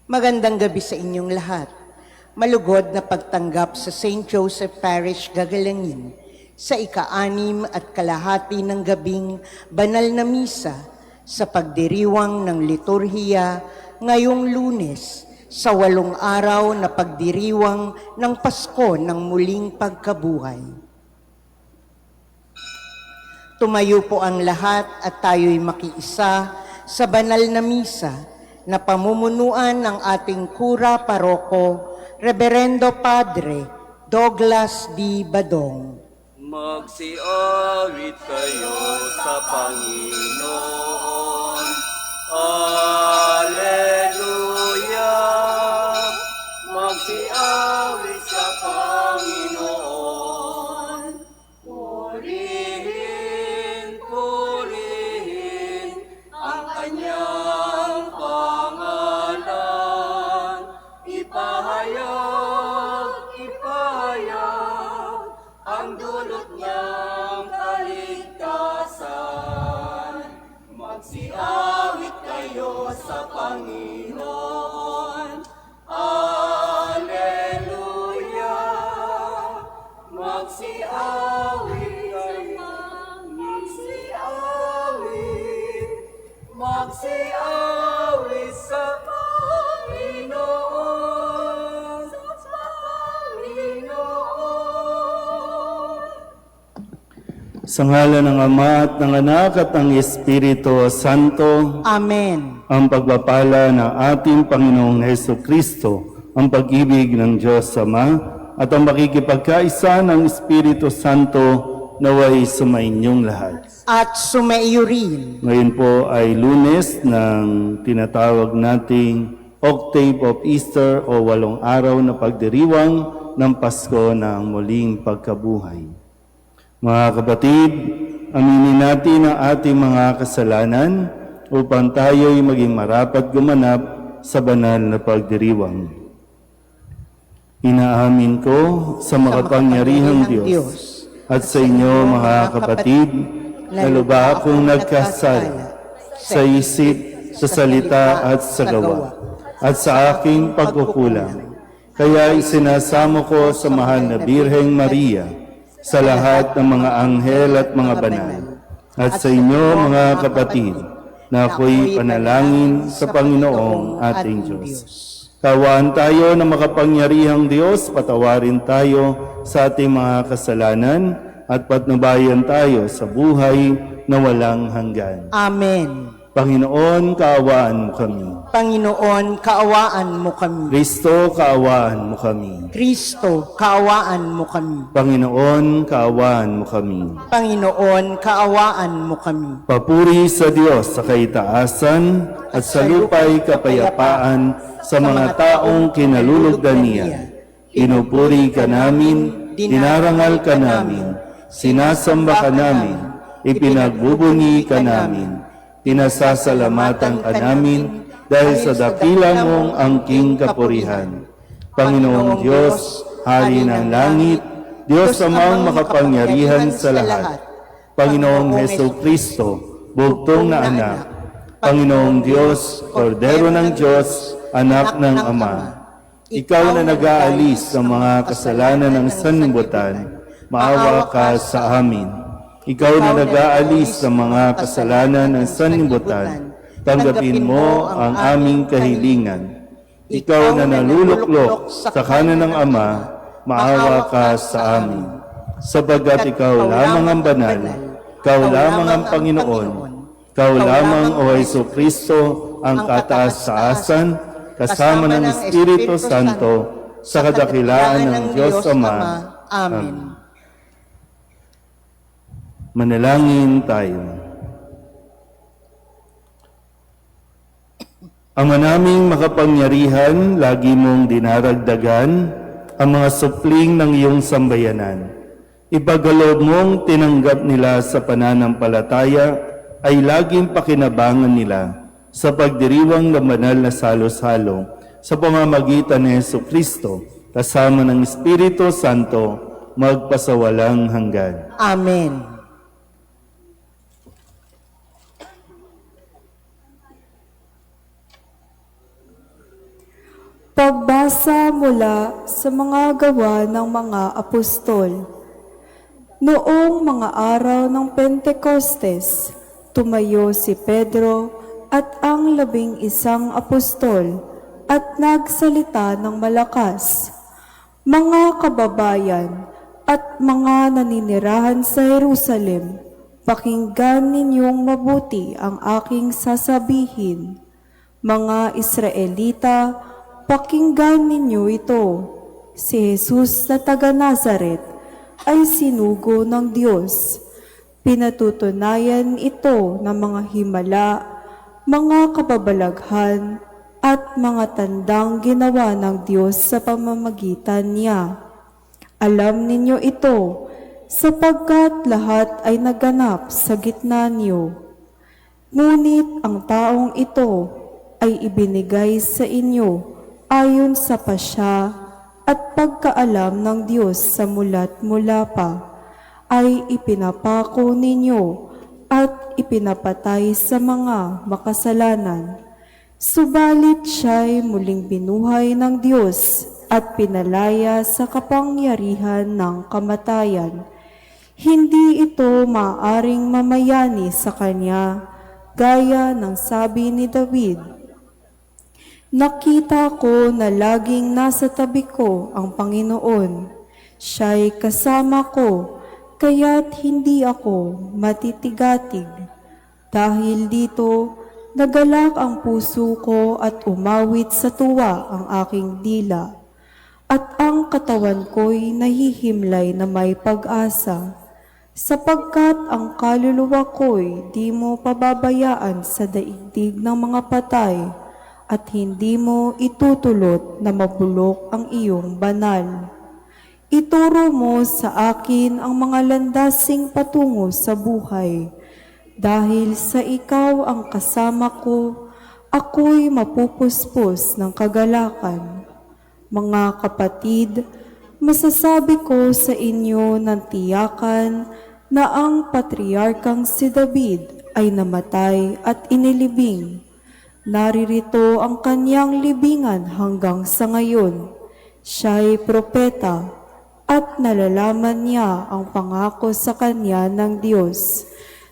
Magandang gabi sa inyong lahat. Malugod na pagtanggap sa St. Joseph Parish, Gagalangin sa ika-6 at kalahati ng gabing banal na misa sa pagdiriwang ng liturhiya ngayong Lunes sa 8 araw na pagdiriwang ng Pasko ng muling pagkabuhay. Tumayo po ang lahat at tayo'y makiisa sa banal na misa na pamumunuan ng ating Kura Paroko, Reverendo Padre Douglas D. Badong. Magsiawit kayo sa Panginoon. Alleluia! Magsiawit sa Panginoon. Purihin, purihin ang kanyang pangalan. Ipahayag, ipahayag ang dulot ng kaligtasan. Magsiawit kayo sa Panginoon. Alleluia! Magsiawit kayo. Magsiawit. Magsiawit sa Panginoon. Sa Panginoon. Sa ngalan ng Ama at ng Anak at ng Espiritu Santo, Amen. ang pagpapala ng ating Panginoong Hesukristo, ang pag-ibig ng Diyos Ama, at ang makikipagkaisa ng Espiritu Santo naway sumainyong lahat. At sumaiyo rin. Ngayon po ay Lunes ng tinatawag nating Octave of Easter o 8 araw na pagdiriwang ng Pasko ng muling pagkabuhay. Mga kapatid, aminin natin ang ating mga kasalanan upang tayo'y maging marapat gumanap sa banal na pagdiriwang. Inaamin ko sa makapangyarihang Diyos at sa inyo mga kapatid, na lubha akong nagkasala sa isip, sa salita at sa gawa, at sa aking pagkukulang. Kaya isinasamo ko sa mahal na Birheng Maria, sa lahat ng mga anghel at mga banal, at sa inyo mga kapatid, na ako'y panalangin sa Panginoong ating Diyos. Kawaan tayo na makapangyarihang Diyos, patawarin tayo sa ating mga kasalanan, at patnubayan tayo sa buhay na walang hanggan. Amen. Panginoon, kaawaan mo kami. Panginoon, kaawaan mo kami. Kristo, kaawaan mo kami. Kristo, kaawaan mo kami. Panginoon, kaawaan mo kami. Panginoon, kaawaan mo kami. Papuri sa Diyos sa kaitaasan at sa lupa'y kapayapaan sa mga taong kinalulugdan niya. Pinupuri ka namin, dinarangal ka namin, sinasamba ka namin, ipinagbubunyi ka namin, pinasasalamatan ka namin dahil sa dakila mong angking kapurihan. Panginoong Diyos, Hari ng langit, Diyos amang makapangyarihan sa lahat, Panginoong Hesukristo, bugtong na anak, Panginoong Diyos, Kordero ng Diyos, anak ng Ama, ikaw na nag-aalis ng mga kasalanan ng sanlibutan, maawa ka sa amin. Ikaw na nag-aalis ng mga kasalanan ng sanlibutan, tanggapin mo ang aming kahilingan. Ikaw na naluluklok sa kanan ng Ama, maawa ka sa amin. Sabagat ikaw lamang ang banal, ikaw lamang ang Panginoon, ikaw lamang o Hesukristo ang kataas-taasan, kasama ng Espiritu Santo, sa kadakilaan ng Diyos Ama. Amen. Manalangin tayo. Ama naming makapangyarihan, lagi mong dinaragdagan ang mga supling ng iyong sambayanan. Ipagkaloob mong tinanggap nila sa pananampalataya ay laging pakinabangan nila sa pagdiriwang ng banal na salo-salo sa pamamagitan ni Jesucristo kasama ng Espiritu Santo magpasawalang hanggan. Amen. Pagbasa mula sa mga gawa ng mga apostol. Noong mga araw ng Pentecostes, tumayo si Pedro at ang 11 apostol at nagsalita ng malakas. Mga kababayan at mga naninirahan sa Jerusalem, pakinggan ninyong mabuti ang aking sasabihin. Mga Israelita, pakinggan ninyo ito. Si Jesus na taga Nazaret ay sinugo ng Diyos. Pinatutunayan ito ng mga himala, mga kababalaghan, at mga tandang ginawa ng Diyos sa pamamagitan niya. Alam ninyo ito, sapagkat lahat ay naganap sa gitna niyo. Ngunit ang taong ito ay ibinigay sa inyo ayon sa pasya at pagkaalam ng Diyos sa mula't mula pa, ay ipinapako ninyo at ipinapatay sa mga makasalanan. Subalit siya'y muling binuhay ng Diyos at pinalaya sa kapangyarihan ng kamatayan. Hindi ito maaring mamayani sa kanya, gaya ng sabi ni David, "Nakita ko na laging nasa tabi ko ang Panginoon. Siya'y kasama ko, kaya't hindi ako matitigatig. Dahil dito, nagalak ang puso ko at umawit sa tuwa ang aking dila. At ang katawan ko'y nahihimlay na may pag-asa, sapagkat ang kaluluwa ko'y di mo pababayaan sa daigdig ng mga patay, at hindi mo itutulot na mabulok ang iyong banal. Ituro mo sa akin ang mga landasing patungo sa buhay. Dahil sa ikaw ang kasama ko, ako'y mapupuspos ng kagalakan. Mga kapatid, masasabi ko sa inyo ng tiyakan na ang patriarkang si David ay namatay at inilibing. Naririto ang kanyang libingan hanggang sa ngayon. Siya'y propeta at nalalaman niya ang pangako sa kanya ng Diyos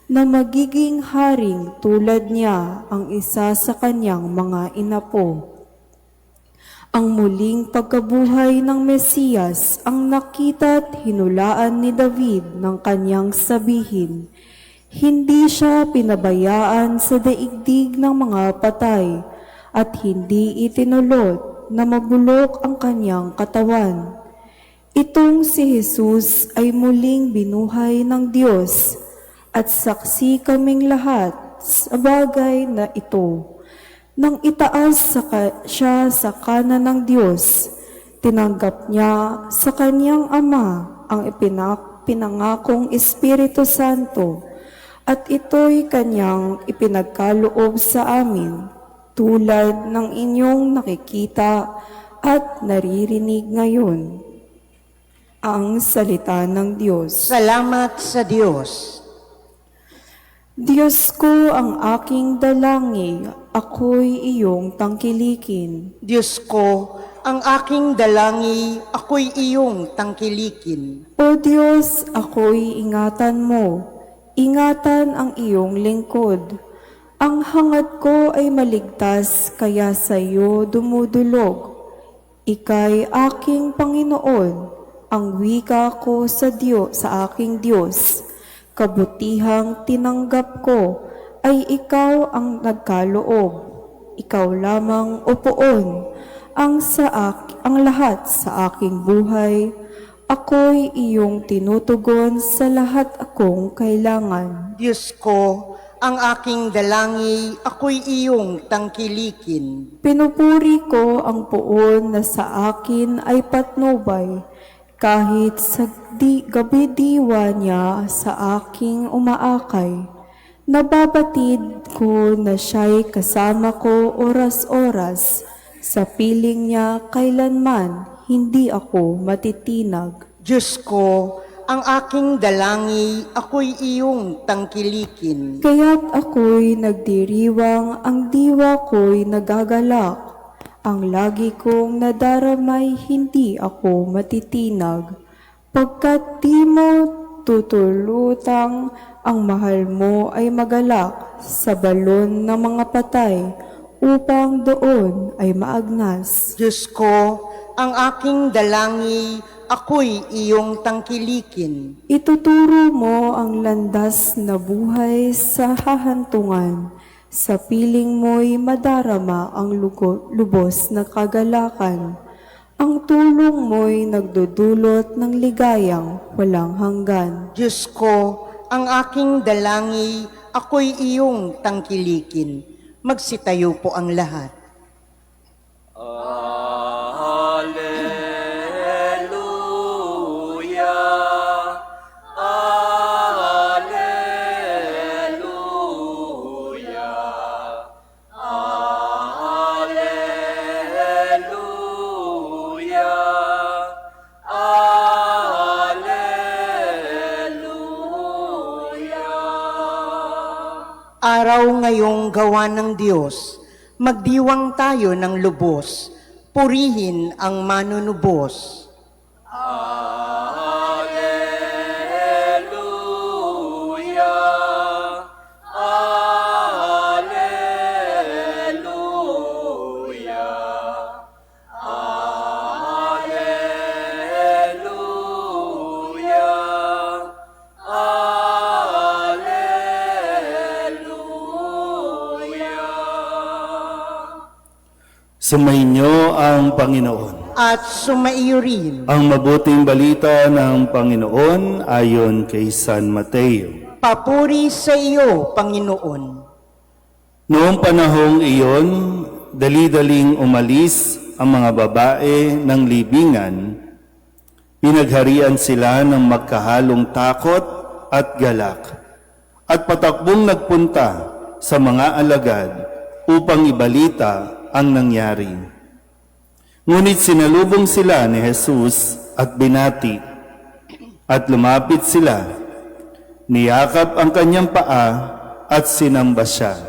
na magiging haring tulad niya ang isa sa kanyang mga inapo. Ang muling pagkabuhay ng Mesiyas ang nakita at hinulaan ni David ng kanyang sabihin. Hindi siya pinabayaan sa daigdig ng mga patay at hindi itinulot na mabulok ang kanyang katawan. Itong si Jesus ay muling binuhay ng Diyos at saksi kaming lahat sa bagay na ito. Nang itaas siya sa kanan ng Diyos, tinanggap niya sa kanyang Ama ang pinangakong Espiritu Santo, at ito'y kanyang ipinagkaloob sa amin, tulad ng inyong nakikita at naririnig ngayon. Ang salita ng Diyos. Salamat sa Diyos. Diyos ko ang aking dalangin, ako'y iyong tangkilikin. Diyos ko, ang aking dalangi, ako'y iyong tangkilikin. O Diyos, ako'y ingatan mo. Ingatan ang iyong lingkod. Ang hangad ko ay maligtas, kaya sa iyo dumudulog. Ika'y aking Panginoon, ang wika ko sa aking Diyos. Kabutihang tinanggap ko ay ikaw ang nagkaloob. Ikaw lamang upoon ang lahat sa aking buhay. Ako'y iyong tinutugon sa lahat akong kailangan. Diyos ko, ang aking dalangi, ako'y iyong tangkilikin. Pinupuri ko ang puon na sa akin ay patnubay, kahit sa gabi diwa niya sa aking umaakay. Nababatid ko na siya'y kasama ko oras-oras, sa piling niya kailanman hindi ako matitinag. Diyos ko, ang aking dalangi, ako'y iyong tangkilikin. Kaya't ako'y nagdiriwang, ang diwa ko'y nagagalak. Ang lagi kong nadaramay hindi ako matitinag, pagkat di mo tutulutang ang mahal mo ay magalak sa balon ng mga patay upang doon ay maagnas. Diyos ko, ang aking dalangi, ako'y iyong tangkilikin. Ituturo mo ang landas na buhay sa hahantungan. Sa piling mo'y madarama ang lubos na kagalakan. Ang tulong mo'y nagdudulot ng ligayang walang hanggan. Diyos ko, ang aking dalangi, ako'y iyong tangkilikin. Magsitayo po ang lahat. Alleluia. Alleluia. Alleluia. Alleluia. Araw ngayong gawa ng Diyos, magdiwang tayo ng lubos, purihin ang manunubos. Alleluia. Alleluia. Alleluia. Alleluia. Sumainyo ang Panginoon. At sumaiyo rin, Ang mabuting balita ng Panginoon ayon kay San Mateo. papuri sa iyo, Panginoon. Noong panahong iyon, dali-daling umalis ang mga babae ng libingan. Pinagharian sila ng magkahalong takot at galak, at patakbong nagpunta sa mga alagad upang ibalita ang nangyari. Ngunit sinalubong sila ni Jesus at binati, at lumapit sila. Niyakap ang kanyang paa at sinamba siya.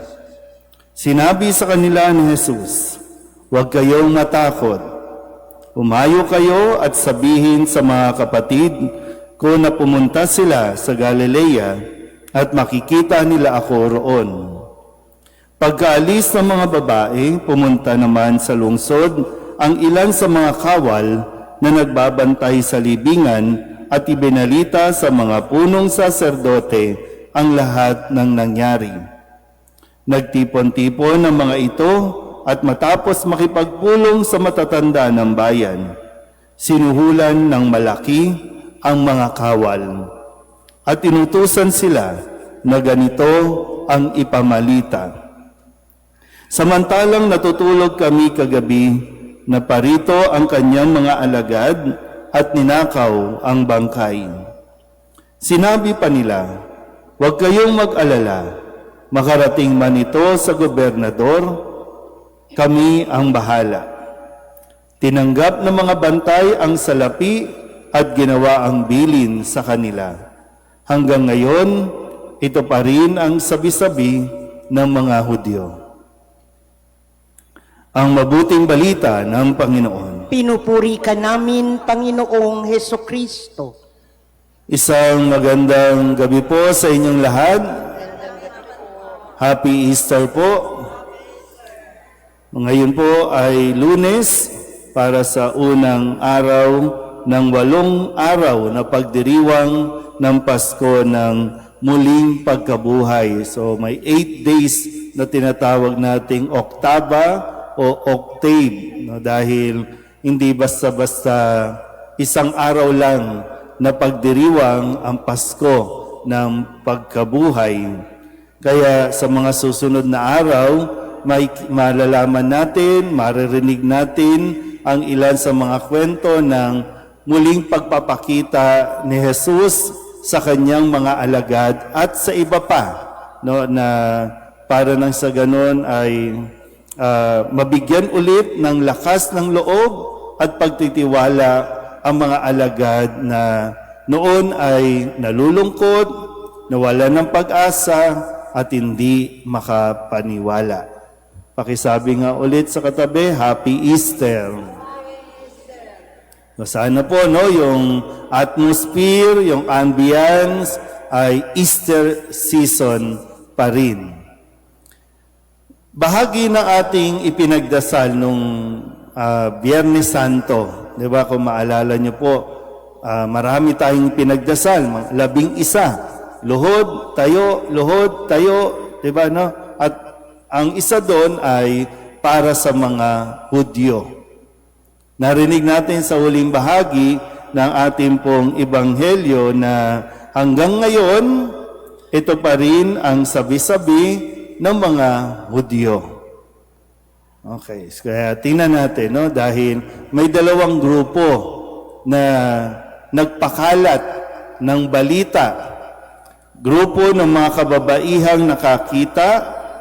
Sinabi sa kanila ni Jesus, "Huwag kayong matakot. Umayo kayo at sabihin sa mga kapatid ko na pumunta sila sa Galilea at makikita nila ako roon." Pagkaalis ng mga babae, pumunta naman sa lungsod ang ilan sa mga kawal na nagbabantay sa libingan at ibinalita sa mga punong saserdote ang lahat ng nangyari. Nagtipon-tipon ang mga ito at matapos makipagpulong sa matatanda ng bayan, sinuhulan ng malaki ang mga kawal at inutusan sila na ganito ang ipamalita. Samantalang natutulog kami kagabi, na parito ang kanyang mga alagad at ninakaw ang bangkay. Sinabi pa nila, "Huwag kayong mag-alala, makarating man ito sa gobernador, kami ang bahala." Tinanggap ng mga bantay ang salapi at ginawa ang bilin sa kanila. Hanggang ngayon, ito pa rin ang sabi-sabi ng mga Hudyo. Ang mabuting balita ng Panginoon. Pinupuri ka namin, Panginoong Hesukristo. Isang magandang gabi po sa inyong lahat. Happy Easter po. Ngayon po ay Lunes para sa unang araw ng 8 araw na pagdiriwang ng Pasko ng muling pagkabuhay. So may 8 days na tinatawag nating Oktaba o Octave, no? Dahil hindi basta-basta isang araw lang na pagdiriwang ang Pasko ng pagkabuhay. Kaya sa mga susunod na araw, may malalaman natin, maririnig natin ang ilan sa mga kwento ng muling pagpapakita ni Jesus sa kanyang mga alagad at sa iba pa, no, na para nang sa ganon ay mabigyan ulit ng lakas ng loob at pagtitiwala ang mga alagad na noon ay nalulungkot, nawalan ng pag-asa at hindi makapaniwala. Pakisabi nga ulit sa katabi, Happy Easter. So, sana po, no, yung atmosphere, yung ambience ay Easter season pa rin. Bahagi ng ating ipinagdasal nung Biyernes Santo, di ba, kung maalala nyo po, marami tayong pinagdasal, 11. Luhod, tayo, di ba, no? At ang isa doon ay para sa mga Hudyo. Narinig natin sa huling bahagi ng ating pong ebanghelyo na hanggang ngayon, ito pa rin ang sabi-sabi ng mga Hudyo. Okay, so kaya tingnan natin, no? Dahil may dalawang grupo na nagpakalat ng balita. Grupo ng mga kababaihang nakakita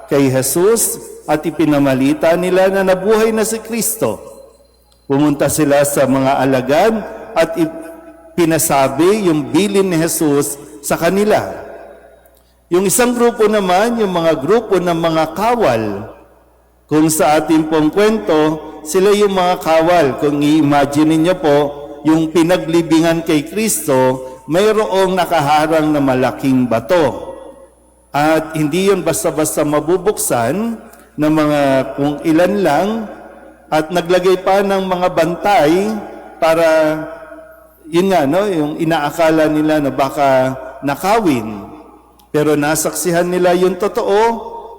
kay Jesus at ipinamalita nila na nabuhay na si Kristo. Pumunta sila sa mga alagad at pinasabi yung bilin ni Jesus sa kanila. Yung isang grupo naman, yung mga grupo ng mga kawal, kung sa ating pong kwento, sila yung mga kawal. Kung i-imagine niyo po, yung pinaglibingan kay Kristo, mayroong nakaharang na malaking bato. At hindi yun basta-basta mabubuksan ng mga kung ilan lang, at naglagay pa ng mga bantay para, yun nga, no, yung inaakala nila na baka nakawin. Pero nasaksihan nila yung totoo,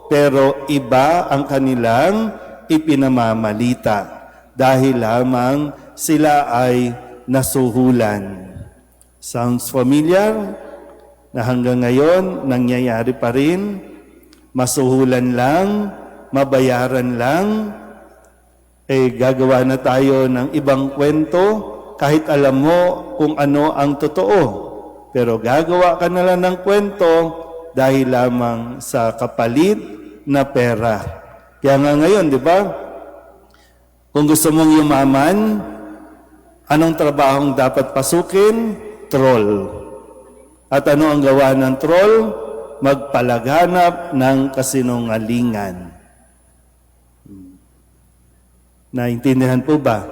pero iba ang kanilang ipinamamalita. Dahil lamang sila ay nasuhulan. Sounds familiar? Na hanggang ngayon, nangyayari pa rin. Masuhulan lang, mabayaran lang, gagawa na tayo ng ibang kwento kahit alam mo kung ano ang totoo. Pero gagawa ka na lang ng kwento dahil lamang sa kapalit na pera. Kaya nga ngayon, di ba? Kung gusto mong yumaman, anong trabahong dapat pasukin? Troll. At ano ang gawa ng troll? Magpalaganap ng kasinungalingan. Naintindihan po ba?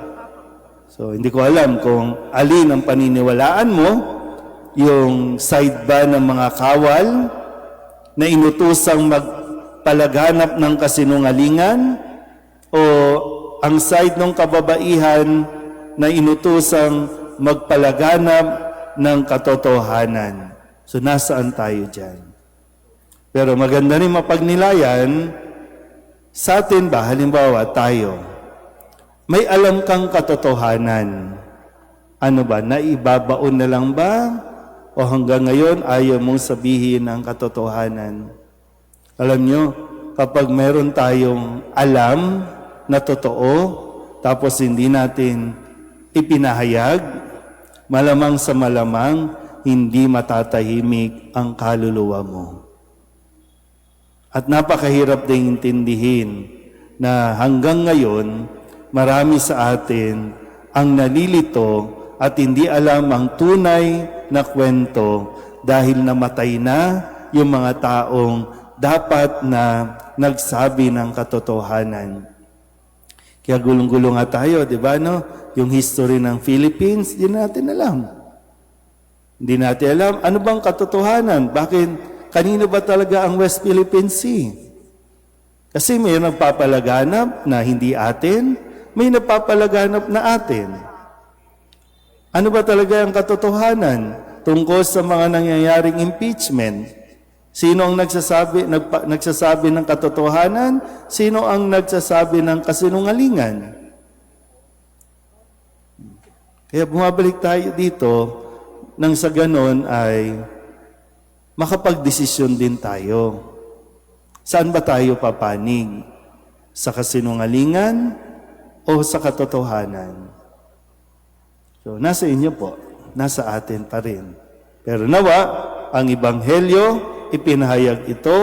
So, hindi ko alam kung alin ang paniniwalaan mo, yung side ba ng mga kawal na inutusang magpalaganap ng kasinungalingan o ang side ng kababaihan na inutusang magpalaganap ng katotohanan. So, nasaan tayo dyan? Pero maganda rin mapagnilayan, sa atin ba, halimbawa tayo, may alam kang katotohanan. Ano ba, naibabaon na lang ba? O hanggang ngayon ayaw mong sabihin ang katotohanan? Alam nyo, kapag meron tayong alam na totoo, tapos hindi natin ipinahayag, malamang sa malamang, hindi matatahimik ang kaluluwa mo. At napakahirap ding intindihin na hanggang ngayon, marami sa atin ang nalilito at hindi alam ang tunay na kwento dahil namatay na yung mga taong dapat na nagsabi ng katotohanan. Kaya gulong-gulong nga tayo, di ba, no? Yung history ng Philippines, di natin alam. Hindi natin alam, ano bang katotohanan? Bakit, kanino ba talaga ang West Philippine Sea? Kasi may nagpapalaganap na hindi atin, may napapalaganap na atin. Ano ba talaga ang katotohanan tungkol sa mga nangyayaring impeachment? Sino ang nagsasabi ng katotohanan? Sino ang nagsasabi ng kasinungalingan? Kaya bumabalik tayo dito nang sa ganon ay makapagdesisyon din tayo. Saan ba tayo papanig? Sa kasinungalingan o sa katotohanan? So, nasa inyo po, nasa atin pa rin. Pero nawa, ang Ebanghelyo, ipinahayag ito,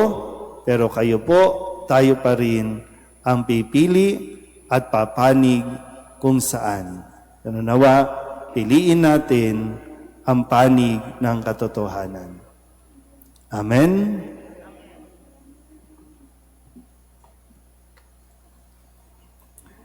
pero kayo po, tayo pa rin ang pipili at papanig kung saan. Ano nawa, piliin natin ang panig ng katotohanan. Amen?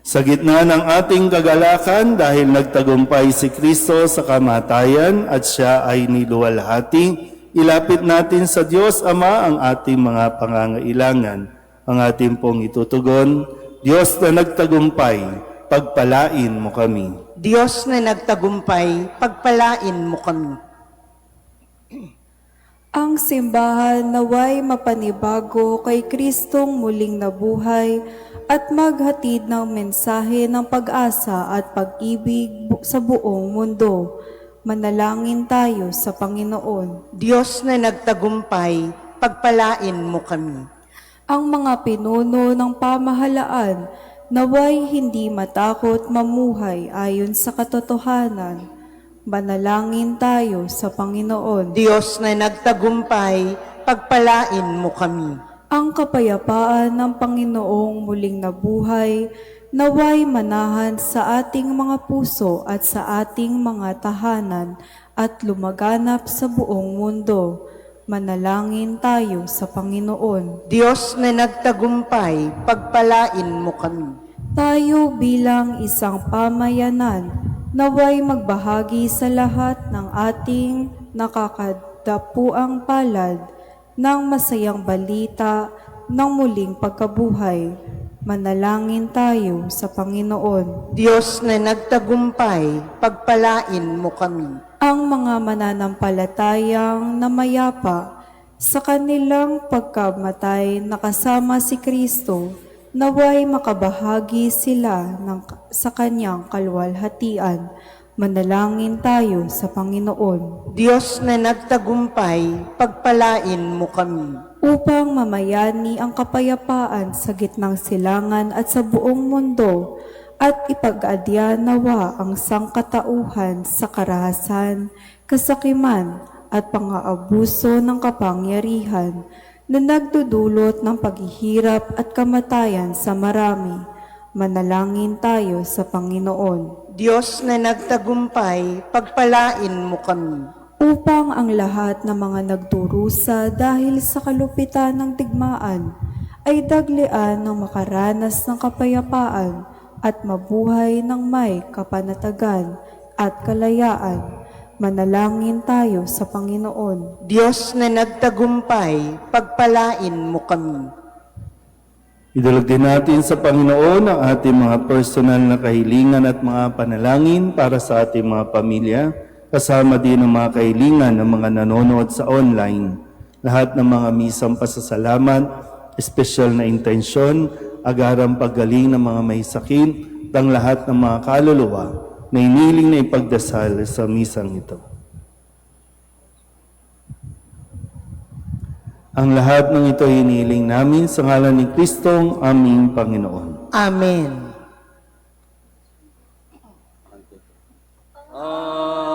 Sa gitna ng ating kagalakan dahil nagtagumpay si Kristo sa kamatayan at siya ay niluwalhati, ilapit natin sa Diyos Ama ang ating mga pangangailangan. Ang ating pong itutugon, Diyos na nagtagumpay, pagpalain mo kami. Diyos na nagtagumpay, pagpalain mo kami. Ang simbahan naway mapanibago kay Kristong muling nabuhay at maghatid ng mensahe ng pag-asa at pag-ibig sa buong mundo. Manalangin tayo sa Panginoon. Diyos na nagtagumpay, pagpalain mo kami. Ang mga pinuno ng pamahalaan naway hindi matakot mamuhay ayon sa katotohanan. Manalangin tayo sa Panginoon. Diyos na nagtagumpay, pagpalain mo kami. Ang kapayapaan ng Panginoong muling nabuhay, naway manahan sa ating mga puso at sa ating mga tahanan at lumaganap sa buong mundo. Manalangin tayo sa Panginoon. Diyos na nagtagumpay, pagpalain mo kami. Tayo bilang isang pamayanan, naway magbahagi sa lahat ng ating nakakadapuang palad ng masayang balita ng muling pagkabuhay. Manalangin tayo sa Panginoon. Diyos na nagtagumpay, pagpalain mo kami. Ang mga mananampalatayang namayapa sa kanilang pagkamatay nakasama si Kristo, naway makabahagi sila sa kanyang kaluwalhatian. Manalangin tayo sa Panginoon. Diyos na nagtagumpay, pagpalain mo kami. Upang mamayani ang kapayapaan sa gitnang silangan at sa buong mundo, at ipag-adya nawa ang sangkatauhan sa karahasan, kasakiman at pang-aabuso ng kapangyarihan na nagdudulot ng paghihirap at kamatayan sa marami. Manalangin tayo sa Panginoon. Diyos na nagtagumpay, pagpalain mo kami. Upang ang lahat ng mga nagdurusa dahil sa kalupitan ng digmaan ay daglian ng makaranas ng kapayapaan at mabuhay ng may kapanatagan at kalayaan. Manalangin tayo sa Panginoon. Diyos na nagtagumpay, pagpalain mo kami. Idulog din natin sa Panginoon ang ating mga personal na kahilingan at mga panalangin para sa ating mga pamilya, kasama din ang mga kahilingan ng mga nanonood sa online. Lahat ng mga misang pasasalamat, espesyal na intensyon, agarang paggaling ng mga may sakit, ang lahat ng mga kaluluwa na iniling na ipagdasal sa misang ito. Ang lahat ng ito hiniling namin sa ngalan ni Kristong aming Panginoon. Amen.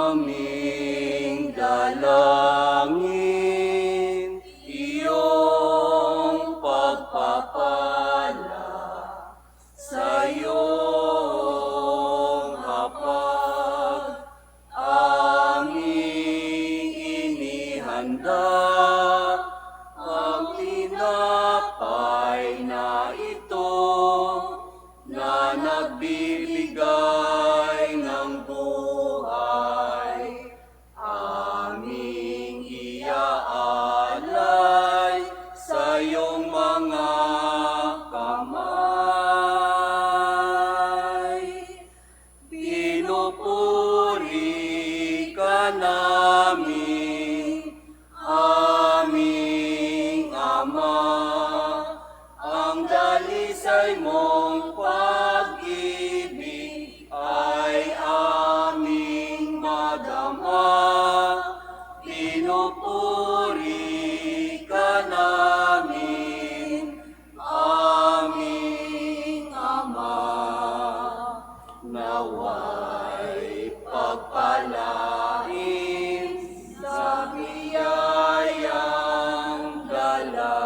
Aming dalangin, iyong pagpapala sa iyong hapag, aming inihanda. Ang tinapay na ito na nagbibigay ng buhay, aming iaalay sa iyong mga kamay. Pinupuri ka namin, aming Ama, ang dalisay mong pag-ibig ay aming madama. Pinupuri ka namin, aming Ama, naway pagpalain sa biyayang dala.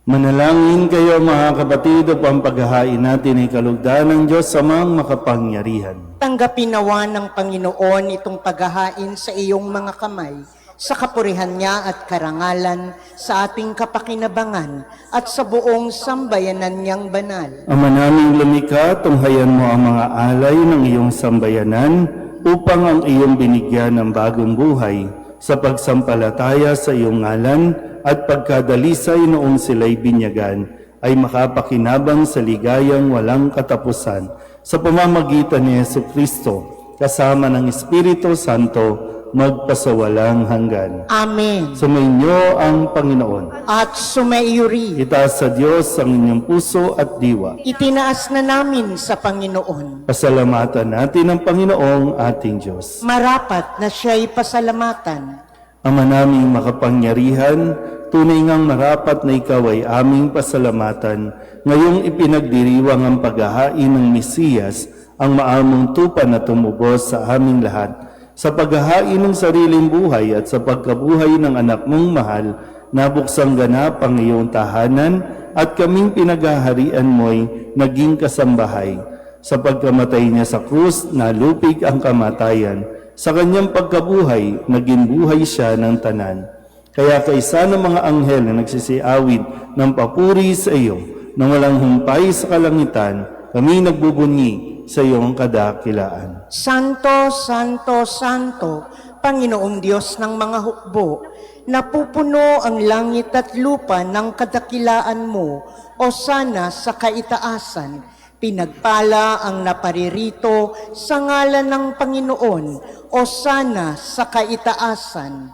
Manalangin kayo mga kapatid upang paghahain natin ay kalugdan ng Diyos Amang makapangyarihan. Tanggapin nawa ng Panginoon itong paghahain sa iyong mga kamay sa kapurihan niya at karangalan, sa ating kapakinabangan at sa buong sambayanan niyang banal. Ama naming lumikha, tunghayan mo ang mga alay ng iyong sambayanan upang ang iyong binigyan ng bagong buhay sa pagsampalataya sa iyong ngalan at pagkadalisay noong sila'y binyagan ay makapakinabang sa ligayang walang katapusan sa pamamagitan ni Jesucristo kasama ng Espiritu Santo magpasawalang hanggan. Amen. Sumainyo ang Panginoon. At sumaiyuri, Itaas sa Diyos ang inyong puso at diwa. itinaas na namin sa Panginoon. Pasalamatan natin ang Panginoong ating Diyos. Marapat na siya'y pasalamatan. Ama naming makapangyarihan, tunay ngang marapat na ikaw ay aming pasalamatan ngayong ipinagdiriwang ang paghahain ng Mesiyas, ang maamong tupa na tumubos sa aming lahat. Sa paghahain ng sariling buhay at sa pagkabuhay ng anak mong mahal, nabuksang ganap ang iyong tahanan at kaming pinaghaharian mo'y naging kasambahay. Sa pagkamatay niya sa krus, nalupig ang kamatayan. Sa kanyang pagkabuhay, naging buhay siya ng tanan. Kaya kaisa ng mga anghel na nagsisiawit ng papuri sa iyo, nang walang humpay sa kalangitan, kami nagbubunyi sa iyong kadakilaan. Santo, Santo, Santo, Panginoong Diyos ng mga hukbo, napupuno ang langit at lupa ng kadakilaan mo, o sana sa kaitaasan. Pinagpala ang naparirito sa ngalan ng Panginoon, o sana sa kaitaasan.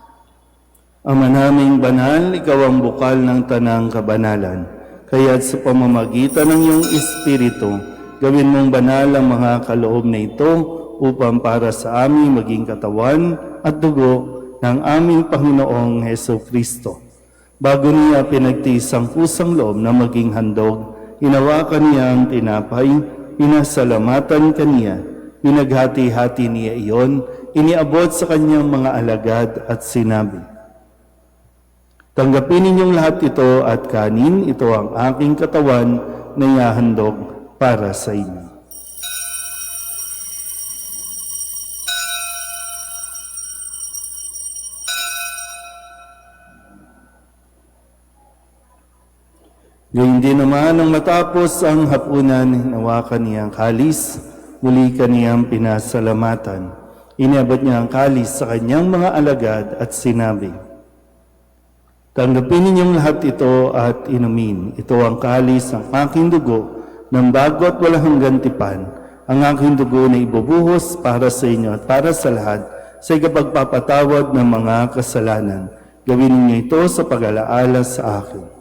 Ama naming banal, ikaw ang bukal ng tanang kabanalan. Kaya't sa pamamagitan ng iyong Espiritu, gawin mong banal ang mga kaloob na ito upang para sa aming maging katawan at dugo ng aming Panginoong Jesucristo. Bago niya pinagtiis ang kusang loob na maging handog, hinawakan niya ang tinapay, pinasalamatan kaniya, pinaghati-hati niya iyon, iniabot sa kanyang mga alagad at sinabi, "Tanggapin ninyong lahat ito at kanin, ito ang aking katawan na ihahandog para sa inyo." Gayun din naman nang matapos ang hapunan, hinawakan niya ang kalis, muli kaniyang pinasalamatan. Iniabot niya ang kalis sa kanyang mga alagad at sinabi, "Tanggapin ninyong lahat ito at inumin. Ito ang kalis ng aking dugo, ng bago at walang hanggang tipan, ang aking dugo na ibubuhos para sa inyo at para sa lahat sa ikapagpapatawad ng mga kasalanan. Gawin ninyo ito sa pag-alaala sa akin."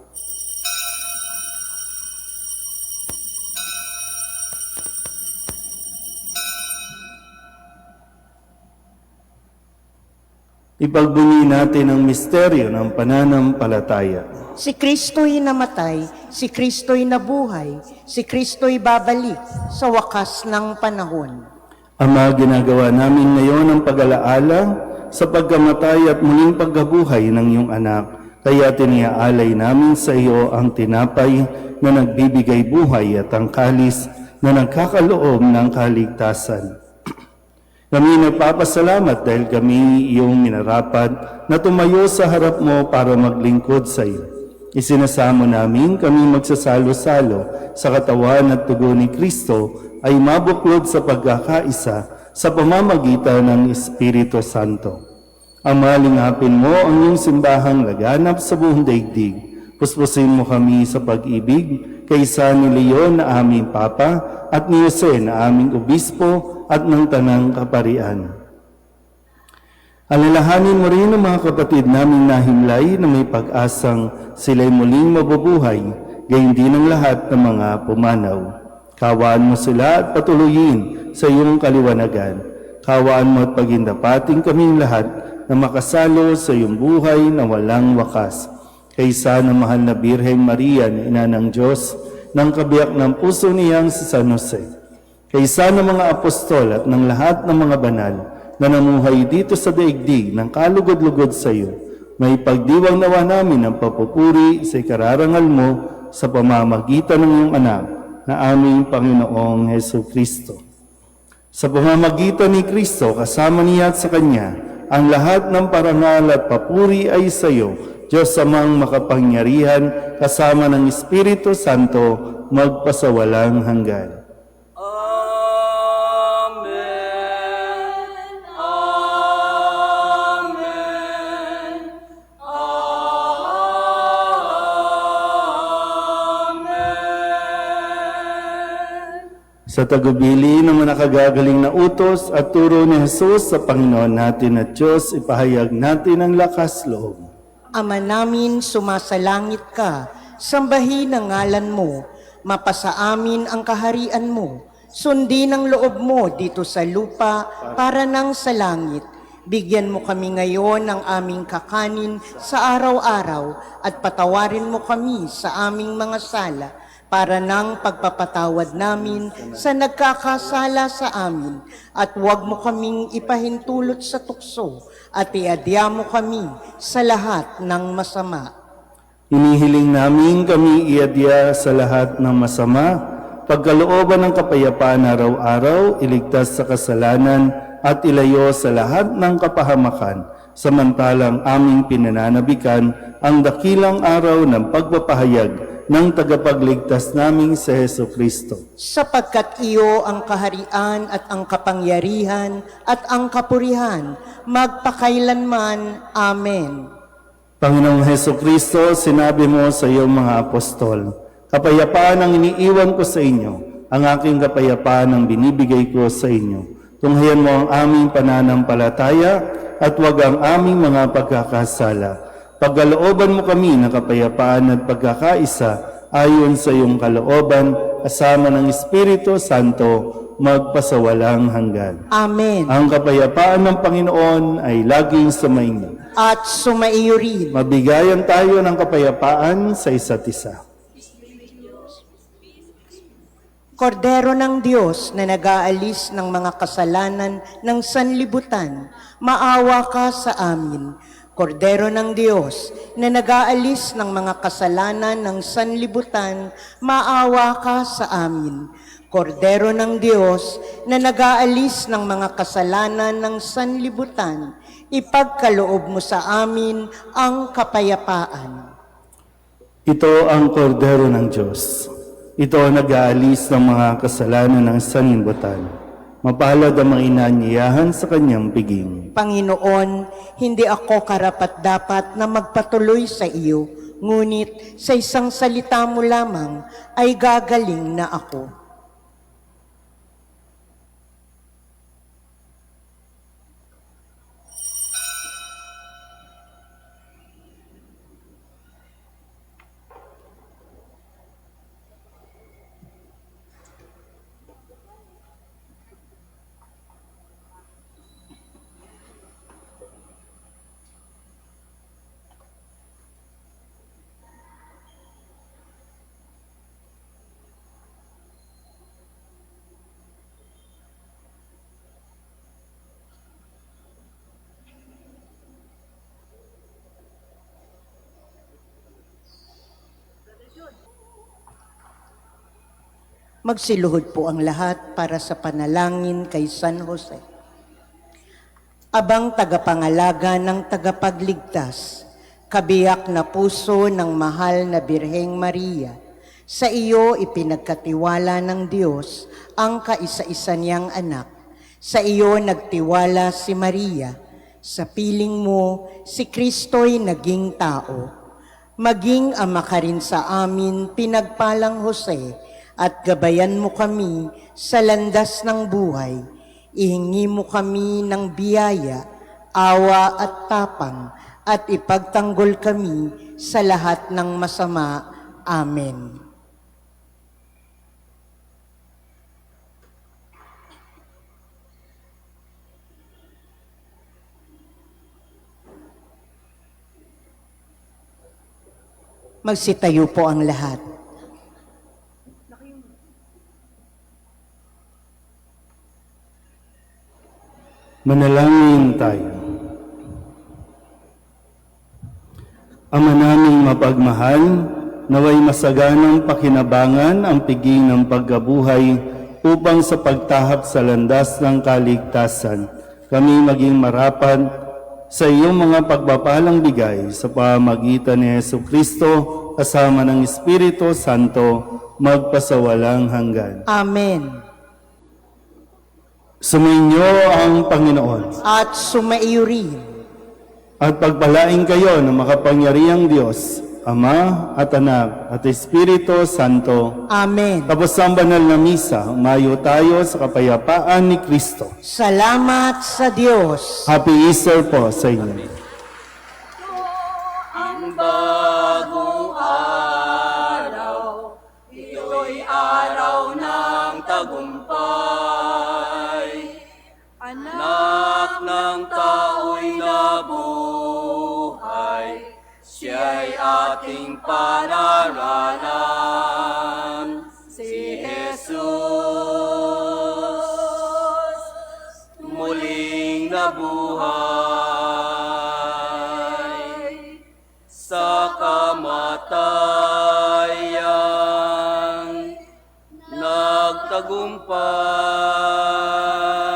Ipagbunyi natin ang misteryo ng pananampalataya. Si Kristo'y namatay, si Kristo'y nabuhay, si Kristo'y babalik sa wakas ng panahon. Ama, ginagawa namin ngayon ang pag-alaala sa pagkamatay at muling pagkabuhay ng iyong anak. Kaya tiniaalay namin sa iyo ang tinapay na nagbibigay buhay at ang kalis na nagkakaloob ng kaligtasan. Kami nagpapasalamat dahil kami iyong minarapat na tumayo sa harap mo para maglingkod sa iyo. Isinasamo namin kami magsasalo-salo sa katawan at dugo ni Kristo ay mabuklod sa pagkakaisa sa pamamagitan ng Espiritu Santo. Ama, lingapin mo ang iyong simbahang laganap sa buong daigdig. Puspusin mo kami sa pag-ibig kaysa ni Leon na aming Papa at ni Jose na aming Obispo at ng Tanang Kaparian. Alalahanin mo rin ang mga kapatid naming nahimlay na may pag-asang sila'y muling mabubuhay, gayon din ang lahat ng mga pumanaw. Kawaan mo sila at patuloyin sa iyong kaliwanagan. Kawaan mo at pagindapating kaming lahat na makasalo sa iyong buhay na walang wakas. Kaysa ng mahal na Birheng Maria na Ina ng Diyos, ng kabiyak ng puso niyang si San Jose. Kaysa ng mga apostol at ng lahat ng mga banal na namuhay dito sa daigdig ng kalugod-lugod sa iyo, may pagdiwang nawa namin ang papupuri sa ikararangal mo sa pamamagitan ng iyong anak na aming Panginoong Jesucristo. Sa pamamagitan ni Kristo, kasama niya at sa Kanya, Ang lahat ng parangal at papuri ay sa iyo, Diyos amang makapangyarihan, kasama ng Espiritu Santo, magpasawalang hanggan. Amen. Amen. Amen. Sa tagubili ng mga nakagagaling na utos at turo ni Jesus sa Panginoon natin at Diyos, ipahayag natin ang lakas loob. Ama namin, sumasalangit ka, sambahin ang ngalan mo, mapasa amin ang kaharian mo, sundin ang loob mo dito sa lupa para nang sa langit. Bigyan mo kami ngayon ng aming kakanin sa araw-araw at patawarin mo kami sa aming mga sala para nang pagpapatawad namin sa nagkakasala sa amin at huwag mo kaming ipahintulot sa tukso at iadya mo kami sa lahat ng masama. Inihiling namin kami iadya sa lahat ng masama, pagkalooban ng kapayapaan araw-araw, iligtas sa kasalanan at ilayo sa lahat ng kapahamakan, samantalang aming pinananabikan ang dakilang araw ng pagpapahayag ng tagapagligtas naming sa Jesucristo. Sapagkat iyo ang kaharian at ang kapangyarihan at ang kapurihan, magpakailanman. Amen. Panginoong Jesucristo, sinabi mo sa iyong mga apostol, kapayapaan ang iniiwan ko sa inyo, ang aking kapayapaan ang binibigay ko sa inyo. Tunghayan mo ang aming pananampalataya at huwag ang aming mga pagkakasala. Pagkalooban mo kami ng kapayapaan at pagkakaisa ayon sa iyong kalooban, kasama ng Espiritu Santo, magpasawalang hanggan. Amen. Ang kapayapaan ng Panginoon ay laging sumainyo. At sumaiyo rin. Mabigayan tayo ng kapayapaan sa isa't isa. Kordero ng Diyos na nag-aalis ng mga kasalanan ng sanlibutan, maawa ka sa amin. Kordero ng Diyos na nag-aalis ng mga kasalanan ng sanlibutan, maawa ka sa amin. Kordero ng Diyos na nag-aalis ng mga kasalanan ng sanlibutan, ipagkaloob mo sa amin ang kapayapaan. Ito ang kordero ng Diyos. Ito ang nag-aalis ng mga kasalanan ng sanlibutan. Mapalad ang mga inanyayahan sa kanyang piging. Panginoon, hindi ako karapat-dapat na magpatuloy sa iyo, ngunit sa isang salita mo lamang ay gagaling na ako. Magsiluhod po ang lahat para sa panalangin kay San Jose. Abang tagapangalaga ng tagapagligtas, kabiyak na puso ng mahal na Birheng Maria, sa iyo ipinagkatiwala ng Diyos ang kaisa-isa niyang anak. Sa iyo nagtiwala si Maria, sa piling mo si Kristo'y naging tao. Maging ama ka rin sa amin, pinagpalang Jose, at gabayan mo kami sa landas ng buhay. Ihingi mo kami ng biyaya, awa at tapang, at ipagtanggol kami sa lahat ng masama. Amen. Magsitayo po ang lahat. Manalangin tayo. Ama naming mapagmahal, naway masaganang pakinabangan ang piging ng pagkabuhay upang sa pagtahak sa landas ng kaligtasan, kami maging marapat sa iyong mga pagpapalang bigay sa pamagitan ni Yesu Kristo kasama ng Espiritu Santo magpasawalang hanggan. Amen. Sumainyo ang Panginoon At sumaiyo rin. at pagpalain kayo ng makapangyarihang Diyos, Ama at Anak at Espiritu Santo. Amen. Tapos ang banal na misa, umayo tayo sa kapayapaan ni Kristo. Salamat sa Diyos. Happy Easter po sa inyo. Ang bagong araw, ito'y araw ng tagumpay. Anak ng tao'y nabuhay, siya'y ating panaralan. Si Jesus muling nabuhay sa kamatayan, nagtagumpay.